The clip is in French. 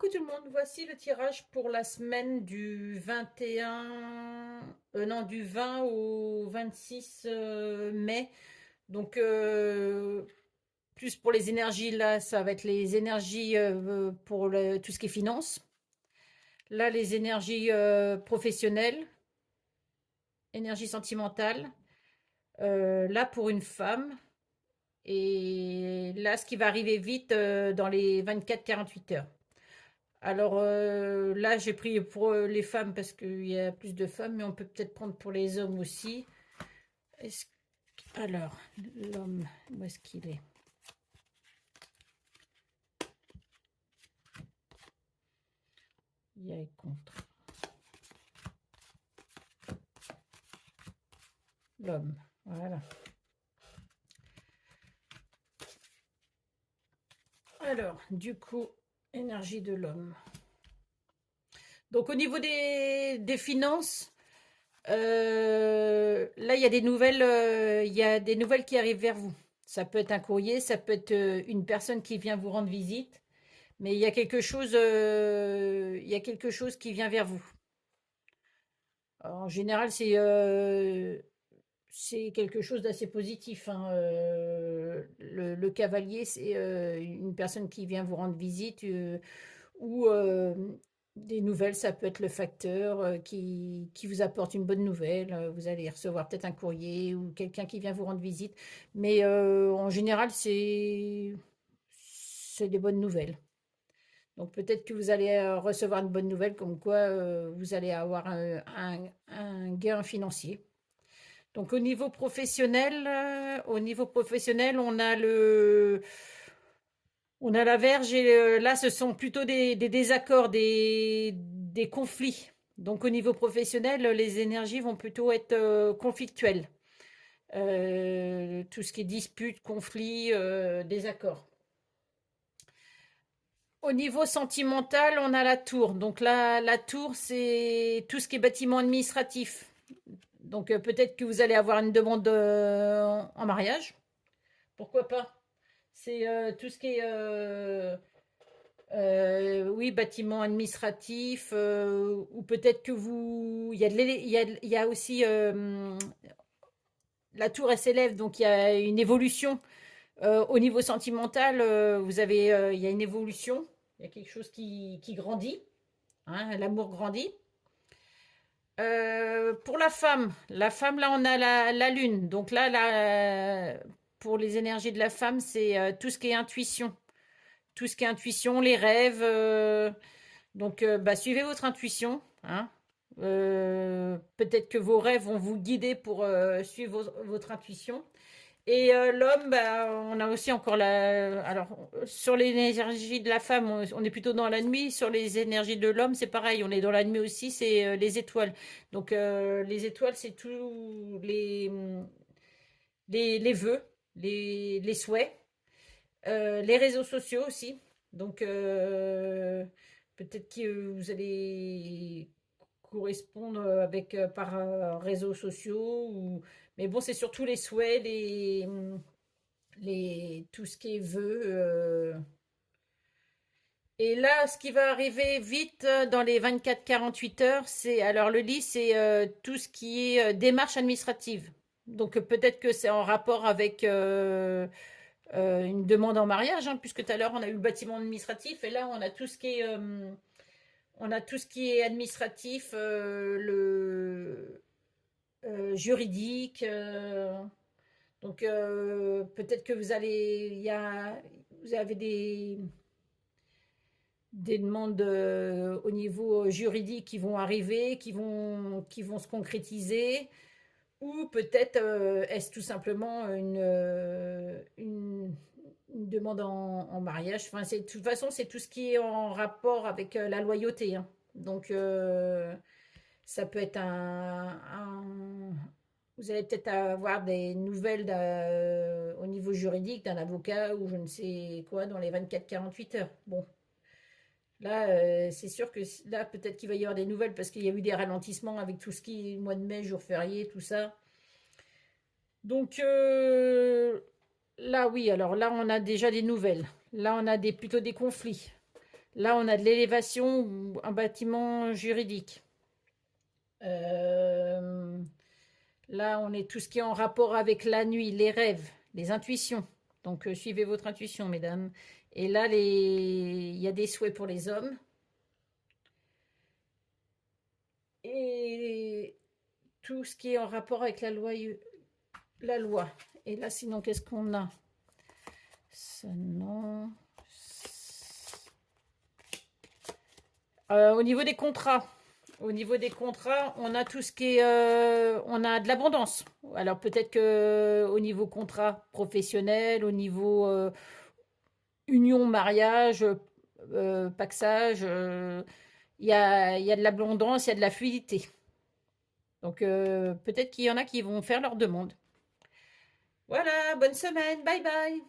Coucou tout le monde, voici le tirage pour la semaine du 21, non, du 20 au 26 mai. Donc, plus pour les énergies, là, ça va être les énergies pour tout ce qui est finance. Là, les énergies professionnelles, énergie sentimentale. Là, pour une femme. Et là, ce qui va arriver vite dans les 24-48 heures. Alors là, j'ai pris pour les femmes parce qu'il y a plus de femmes, mais on peut peut-être prendre pour les hommes aussi. Est-ce- Alors, l'homme, où est-ce qu'il est? Il y a les contre. L'homme, voilà. Alors, du coup, énergie de l'homme. Donc, au niveau des finances, là, il y a des nouvelles qui arrivent vers vous. Ça peut être un courrier, ça peut être une personne qui vient vous rendre visite. Mais il y a quelque chose qui vient vers vous. Alors, en général, c'est quelque chose d'assez positif, hein. Le cavalier, c'est une personne qui vient vous rendre visite ou des nouvelles, ça peut être le facteur qui vous apporte une bonne nouvelle. Vous allez recevoir peut-être un courrier ou quelqu'un qui vient vous rendre visite. Mais en général, c'est des bonnes nouvelles. Donc peut-être que vous allez recevoir une bonne nouvelle comme quoi vous allez avoir un gain financier. Donc au niveau professionnel, on a la Verge et là ce sont plutôt des désaccords, des conflits. Donc au niveau professionnel, les énergies vont plutôt être conflictuelles. Tout ce qui est dispute, conflit, désaccord. Au niveau sentimental, on a la tour. Donc là, la tour, c'est tout ce qui est bâtiment administratif. Donc peut-être que vous allez avoir une demande en mariage. Pourquoi pas? C'est tout ce qui est oui, bâtiment administratif, ou peut-être que vous, il y a aussi la tour elle s'élève, donc il y a une évolution. Au niveau sentimental, il y a une évolution, il y a quelque chose qui grandit, hein, l'amour grandit. Pour la femme là on a la lune, donc pour les énergies de la femme c'est tout ce qui est intuition, tout ce qui est intuition, les rêves. Donc bah, suivez votre intuition, hein. Peut-être que vos rêves vont vous guider pour suivre votre intuition. Et l'homme, bah, on a aussi encore Alors, sur l'énergie de la femme, on est plutôt dans la nuit. Sur les énergies de l'homme, c'est pareil. On est dans la nuit aussi, c'est les étoiles. Donc, les étoiles, c'est tous les vœux, les souhaits, les réseaux sociaux aussi. Donc, peut-être que vous allez correspondre avec par réseaux sociaux. Mais bon, c'est surtout les souhaits, tout ce qui est vœux. Et là, ce qui va arriver vite dans les 24-48 heures, alors le lit, c'est tout ce qui est démarche administrative. Donc peut-être que c'est en rapport avec une demande en mariage, hein, puisque tout à l'heure on a eu le bâtiment administratif et là on a tout ce qui est administratif, le juridique. Donc peut-être que vous avez des demandes au niveau juridique qui vont arriver, qui vont se concrétiser, ou peut-être est-ce tout simplement une demande en mariage. Enfin, de toute façon, c'est tout ce qui est en rapport avec la loyauté, hein. Donc, ça peut être vous allez peut-être avoir des nouvelles au niveau juridique d'un avocat ou je ne sais quoi dans les 24-48 heures. Bon, là, c'est sûr que là, peut-être qu'il va y avoir des nouvelles parce qu'il y a eu des ralentissements avec tout ce qui est mois de mai, jour férié, tout ça. Donc là, oui, alors là, on a déjà des nouvelles. Là, on a plutôt des conflits. Là, on a de l'élévation ou un bâtiment juridique. Euh, Là, on est tout ce qui est en rapport avec la nuit, les rêves, les intuitions. Donc, suivez votre intuition, mesdames. Et là, il y a des souhaits pour les hommes. Et tout ce qui est en rapport avec la loi. La loi. Et là, sinon, qu'est-ce qu'on a? Ça, non. Au niveau des contrats. Au niveau des contrats, on a tout ce qui est, on a de l'abondance. Alors peut-être que au niveau contrat professionnel, au niveau union, mariage, paxage, il y a de l'abondance, il y a de la fluidité. Donc peut-être qu'il y en a qui vont faire leur demande. Voilà, bonne semaine, bye bye.